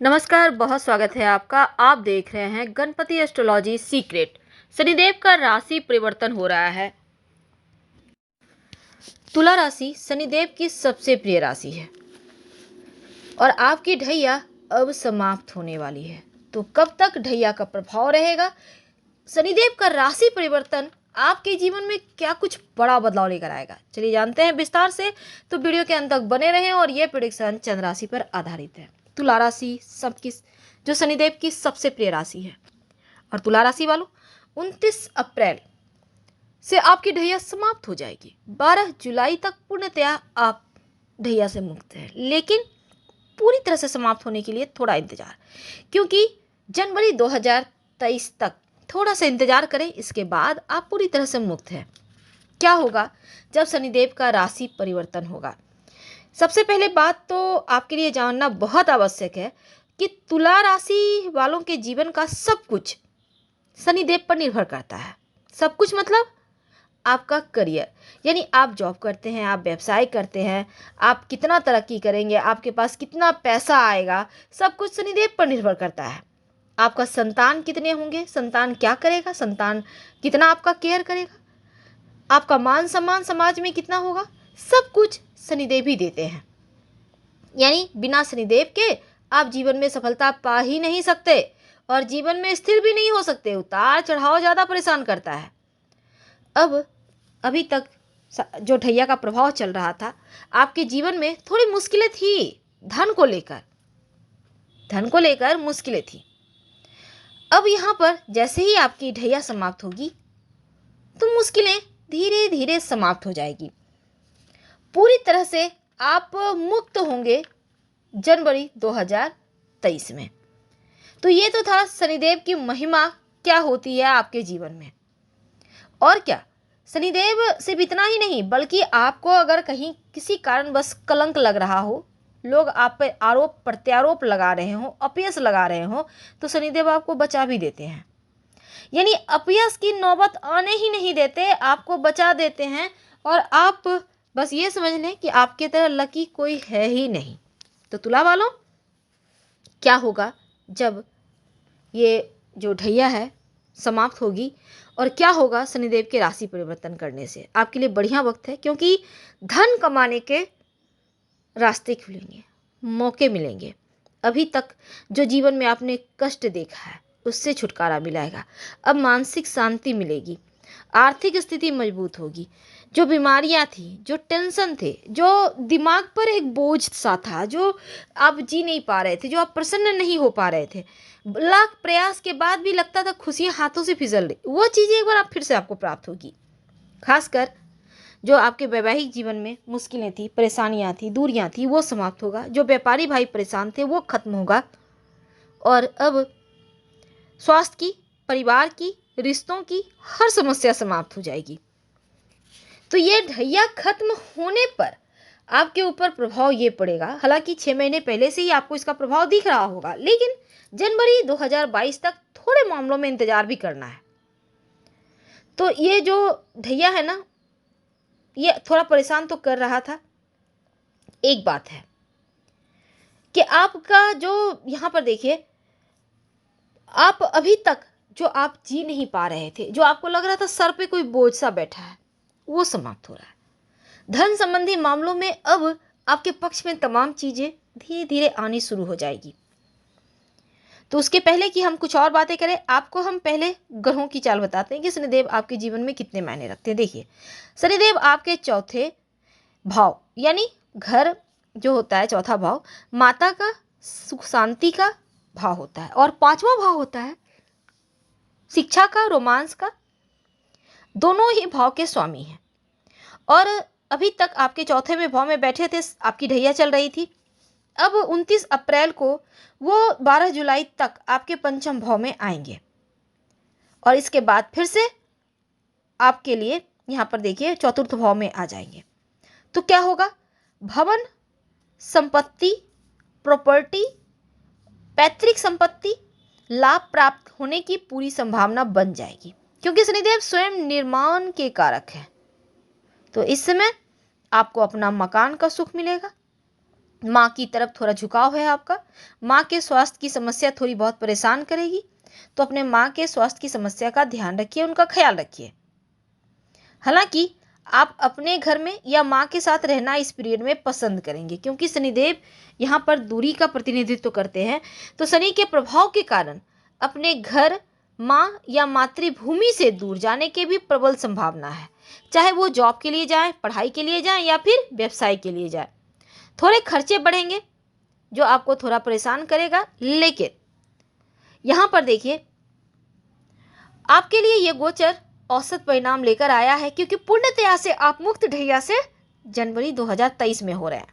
नमस्कार, बहुत स्वागत है आपका। आप देख रहे हैं गणपति एस्ट्रोलॉजी सीक्रेट। शनिदेव का राशि परिवर्तन हो रहा है। तुला राशि शनिदेव की सबसे प्रिय राशि है और आपकी ढैया अब समाप्त होने वाली है। तो कब तक ढैया का प्रभाव रहेगा? शनिदेव का राशि परिवर्तन आपके जीवन में क्या कुछ बड़ा बदलाव लेकर आएगा, चलिए जानते हैं विस्तार से। तो वीडियो के अंत तक बने रहें और ये प्रेडिक्शन चंद्र राशि पर आधारित है। तुला राशि सबकी जो शनिदेव की सबसे प्रिय राशि है और तुला राशि वालों 29 अप्रैल से आपकी ढैया समाप्त हो जाएगी। 12 जुलाई तक पूर्णतया आप ढैया से मुक्त हैं, लेकिन पूरी तरह से समाप्त होने के लिए थोड़ा इंतजार, क्योंकि जनवरी 2023 तक थोड़ा सा इंतजार करें। इसके बाद आप पूरी तरह से मुक्त हैं। क्या होगा जब शनिदेव का राशि परिवर्तन होगा? सबसे पहले बात तो आपके लिए जानना बहुत आवश्यक है कि तुला राशि वालों के जीवन का सब कुछ शनिदेव पर निर्भर करता है। सब कुछ मतलब आपका करियर, यानी आप जॉब करते हैं, आप व्यवसाय करते हैं, आप कितना तरक्की करेंगे, आपके पास कितना पैसा आएगा, सब कुछ शनिदेव पर निर्भर करता है। आपका संतान कितने होंगे, संतान क्या करेगा, संतान कितना आपका केयर करेगा, आपका मान सम्मान समाज में कितना होगा, सब कुछ शनिदेव ही देते हैं। यानी बिना शनिदेव के आप जीवन में सफलता पा ही नहीं सकते और जीवन में स्थिर भी नहीं हो सकते। उतार चढ़ाव ज़्यादा परेशान करता है। अब अभी तक जो ढैया का प्रभाव चल रहा था, आपके जीवन में थोड़ी मुश्किलें थी। धन को लेकर मुश्किलें थी। अब यहाँ पर जैसे ही आपकी ढैया समाप्त होगी तो मुश्किलें धीरे धीरे समाप्त हो जाएगी। पूरी तरह से आप मुक्त होंगे जनवरी 2023 में। तो ये तो था शनिदेव की महिमा क्या होती है आपके जीवन में। और क्या, शनिदेव सिर्फ इतना ही नहीं, बल्कि आपको अगर कहीं किसी कारणवश कलंक लग रहा हो, लोग आप पर आरोप प्रत्यारोप लगा रहे हो, अपयश लगा रहे हो, तो शनिदेव आपको बचा भी देते हैं। यानी अपयश की नौबत आने ही नहीं देते, आपको बचा देते हैं। और आप बस ये समझ लें कि आपके तरह लकी कोई है ही नहीं। तो तुला वालों, क्या होगा जब ये जो ढैया है समाप्त होगी और क्या होगा शनिदेव के राशि परिवर्तन करने से? आपके लिए बढ़िया वक्त है, क्योंकि धन कमाने के रास्ते खुलेंगे, मौके मिलेंगे। अभी तक जो जीवन में आपने कष्ट देखा है उससे छुटकारा मिलेगा। अब मानसिक शांति मिलेगी, आर्थिक स्थिति मजबूत होगी। जो बीमारियां थी, जो टेंशन थे, जो दिमाग पर एक बोझ सा था, जो आप जी नहीं पा रहे थे, जो आप प्रसन्न नहीं हो पा रहे थे, लाख प्रयास के बाद भी लगता था खुशियां हाथों से फिसल रही, वो चीज़ें एक बार आप फिर से आपको प्राप्त होगी। खासकर जो आपके वैवाहिक जीवन में मुश्किलें थी, परेशानियां थी, दूरियां थी, वो समाप्त होगा। जो व्यापारी भाई परेशान थे वो खत्म होगा। और अब स्वास्थ्य की, परिवार की, रिश्तों की हर समस्या समाप्त हो जाएगी। तो ये ढैया खत्म होने पर आपके ऊपर प्रभाव ये पड़ेगा। हालांकि 6 महीने पहले से ही आपको इसका प्रभाव दिख रहा होगा, लेकिन जनवरी 2022 तक थोड़े मामलों में इंतजार भी करना है। तो ये जो ढैया है ना, ये थोड़ा परेशान तो कर रहा था। एक बात है कि आपका जो यहाँ पर देखिए, आप अभी तक जो आप जी नहीं पा रहे थे, जो आपको लग रहा था सर पे कोई बोझ सा बैठा है, वो समाप्त हो रहा है। धन संबंधी मामलों में अब आपके पक्ष में तमाम चीजें धीरे धीरे आनी शुरू हो जाएगी। तो उसके पहले कि हम कुछ और बातें करें, आपको हम पहले ग्रहों की चाल बताते हैं कि शनिदेव आपके जीवन में कितने मायने रखते हैं। देखिए, शनिदेव आपके चौथे भाव, यानी घर जो होता है चौथा भाव, माता का, सुख शांति का भाव होता है, और पांचवा भाव होता है शिक्षा का, रोमांस का। दोनों ही भाव के स्वामी हैं। और अभी तक आपके चौथे में भाव में बैठे थे, आपकी ढैया चल रही थी। अब 29 अप्रैल को वो 12 जुलाई तक आपके पंचम भाव में आएंगे और इसके बाद फिर से आपके लिए यहाँ पर देखिए चतुर्थ भाव में आ जाएंगे। तो क्या होगा? भवन, संपत्ति, प्रॉपर्टी, पैतृक संपत्ति, लाभ प्राप्त होने की पूरी संभावना बन जाएगी, क्योंकि शनिदेव स्वयं निर्माण के कारक है। तो इस समय आपको अपना मकान का सुख मिलेगा, माँ की तरफ थोड़ा झुकाव है आपका। माँ के स्वास्थ्य की समस्या थोड़ी बहुत परेशान करेगी, तो अपने माँ के स्वास्थ्य की समस्या का ध्यान रखिए, उनका ख्याल रखिए। हालांकि आप अपने घर में या माँ के साथ रहना इस पीरियड में पसंद करेंगे, क्योंकि शनिदेव यहाँ पर दूरी का प्रतिनिधित्व करते हैं। तो शनि के प्रभाव के कारण अपने घर, माँ या मातृभूमि से दूर जाने की भी प्रबल संभावना है। चाहे वो जॉब के लिए जाए, पढ़ाई के लिए जाए या फिर व्यवसाय के लिए जाए। थोड़े खर्चे बढ़ेंगे जो आपको थोड़ा परेशान करेगा, लेकिन यहाँ पर देखिए आपके लिए ये गोचर औसत परिणाम लेकर आया है, क्योंकि पूर्णतया से आप मुक्त ढैया से जनवरी 2023 में हो रहे हैं।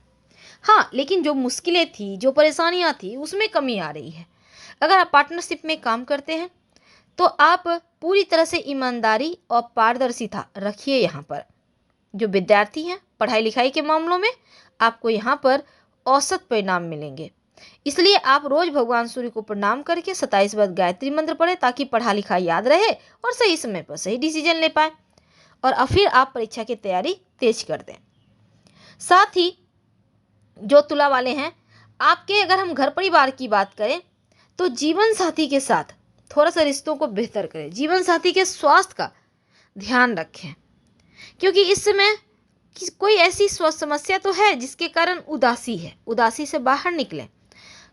हाँ, लेकिन जो मुश्किलें थी, जो परेशानियां थी, उसमें कमी आ रही है। अगर आप पार्टनरशिप में काम करते हैं तो आप पूरी तरह से ईमानदारी और पारदर्शिता रखिए। यहाँ पर जो विद्यार्थी हैं, पढ़ाई लिखाई के मामलों में आपको यहाँ पर औसत परिणाम मिलेंगे। इसलिए आप रोज भगवान सूर्य को प्रणाम करके 27 बार गायत्री मंत्र पढ़े, ताकि पढ़ा लिखा याद रहे और सही समय पर सही डिसीजन ले पाए, और फिर आप परीक्षा की तैयारी तेज कर दें। साथ ही जो तुला वाले हैं, आपके अगर हम घर परिवार की बात करें तो जीवन साथी के साथ थोड़ा सा रिश्तों को बेहतर करें। जीवन साथी के स्वास्थ्य का ध्यान रखें, क्योंकि इस समय कोई ऐसी स्वास्थ्य समस्या तो है जिसके कारण उदासी है। उदासी से बाहर निकलें।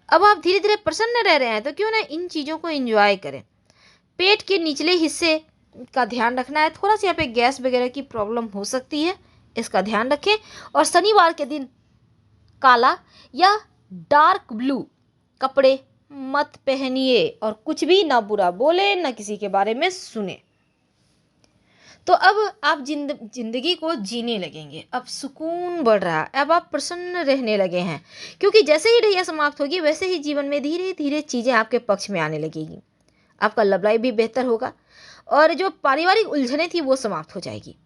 अब आप धीरे धीरे प्रसन्न रह रहे हैं तो क्यों ना इन चीज़ों को एंजॉय करें। पेट के निचले हिस्से का ध्यान रखना है। थोड़ा सा यहाँ पे गैस वगैरह की प्रॉब्लम हो सकती है, इसका ध्यान रखें। और शनिवार के दिन काला या डार्क ब्लू कपड़े मत पहनिए, और कुछ भी ना बुरा बोले, ना किसी के बारे में सुने। तो अब आप जिंदगी को जीने लगेंगे। अब सुकून बढ़ रहा है, अब आप प्रसन्न रहने लगे हैं, क्योंकि जैसे ही ढैया समाप्त होगी वैसे ही जीवन में धीरे धीरे चीज़ें आपके पक्ष में आने लगेगी। आपका लव लाइफ भी बेहतर होगा, और जो पारिवारिक उलझनें थी वो समाप्त हो जाएगी।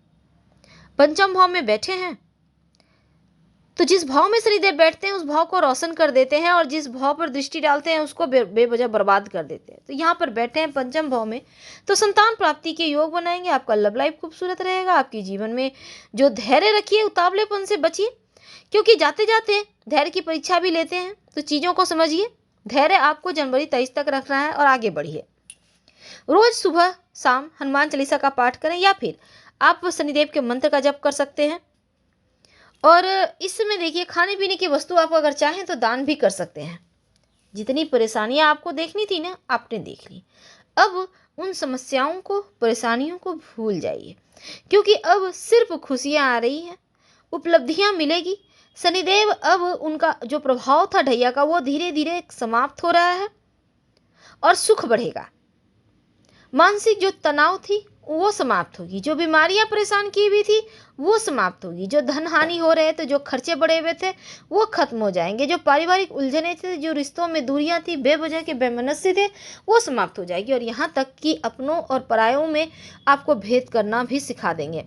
पंचम भाव में बैठे हैं तो जिस भाव में शनिदेव बैठते हैं उस भाव को रोशन कर देते हैं, और जिस भाव पर दृष्टि डालते हैं उसको बेवजह बर्बाद कर देते हैं। तो यहाँ पर बैठे हैं पंचम भाव में, तो संतान प्राप्ति के योग बनाएंगे। आपका लव लाइफ खूबसूरत रहेगा। आपके जीवन में जो धैर्य रखिए, उतावलेपन से बचिए, क्योंकि जाते जाते धैर्य की परीक्षा भी लेते हैं। तो चीज़ों को समझिए। धैर्य आपको जनवरी 23 तक रखना है, और आगे बढ़िए। रोज सुबह शाम हनुमान चालीसा का पाठ करें, या फिर आप शनिदेव के मंत्र का जप कर सकते हैं। और इस समय देखिए, खाने पीने की वस्तु आप अगर चाहें तो दान भी कर सकते हैं। जितनी परेशानियां आपको देखनी थी ना, आपने देख ली। अब उन समस्याओं को, परेशानियों को भूल जाइए, क्योंकि अब सिर्फ खुशियां आ रही हैं, उपलब्धियां मिलेगी। शनिदेव अब उनका जो प्रभाव था ढैया का, वो धीरे धीरे समाप्त हो रहा है, और सुख बढ़ेगा। मानसिक जो तनाव थी वो समाप्त होगी। जो बीमारियां परेशान की हुई थी वो समाप्त होगी। जो धन हानि हो रहे थे, जो खर्चे बढ़े हुए थे, वो खत्म हो जाएंगे। जो पारिवारिक उलझने थे, जो रिश्तों में दूरियां थी, बेवजह के वैमनस्य थे, वो समाप्त हो जाएगी। और यहाँ तक कि अपनों और परायों में आपको भेद करना भी सिखा देंगे।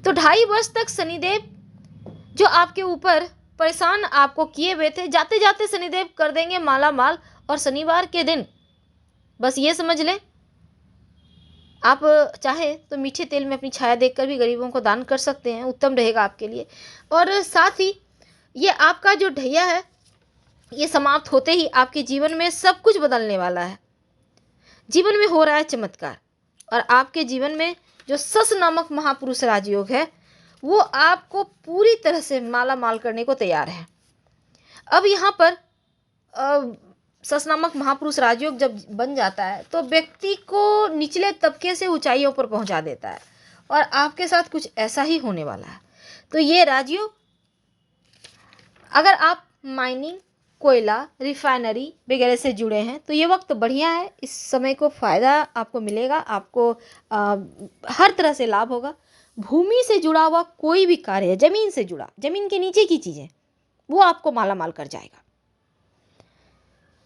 तो 2.5 वर्ष तक शनिदेव जो आपके ऊपर परेशान आपको किए हुए थे, जाते जाते शनिदेव कर देंगे माला माल। और शनिवार के दिन बस ये समझ लें, आप चाहे तो मीठे तेल में अपनी छाया देखकर भी गरीबों को दान कर सकते हैं, उत्तम रहेगा आपके लिए। और साथ ही ये आपका जो ढैया है, ये समाप्त होते ही आपके जीवन में सब कुछ बदलने वाला है। जीवन में हो रहा है चमत्कार, और आपके जीवन में जो सस नामक महापुरुष राजयोग है वो आपको पूरी तरह से माला माल करने को तैयार है। अब यहाँ पर सस नामक महापुरुष राजयोग जब बन जाता है तो व्यक्ति को निचले तबके से ऊंचाइयों पर पहुंचा देता है, और आपके साथ कुछ ऐसा ही होने वाला है। तो ये राजयोग, अगर आप माइनिंग, कोयला, रिफाइनरी वगैरह से जुड़े हैं तो ये वक्त बढ़िया है। इस समय को फ़ायदा आपको मिलेगा, आपको हर तरह से लाभ होगा। भूमि से जुड़ा हुआ कोई भी कार्य है, ज़मीन से जुड़ा, ज़मीन के नीचे की चीज़ें, वो आपको माला माल कर जाएगा।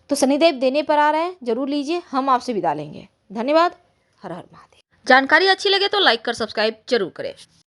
तो शनिदेव देने पर आ रहे हैं, जरूर लीजिए। हम आपसे विदा लेंगे। धन्यवाद। हर हर महादेव। जानकारी अच्छी लगे तो लाइक कर सब्सक्राइब जरूर करें।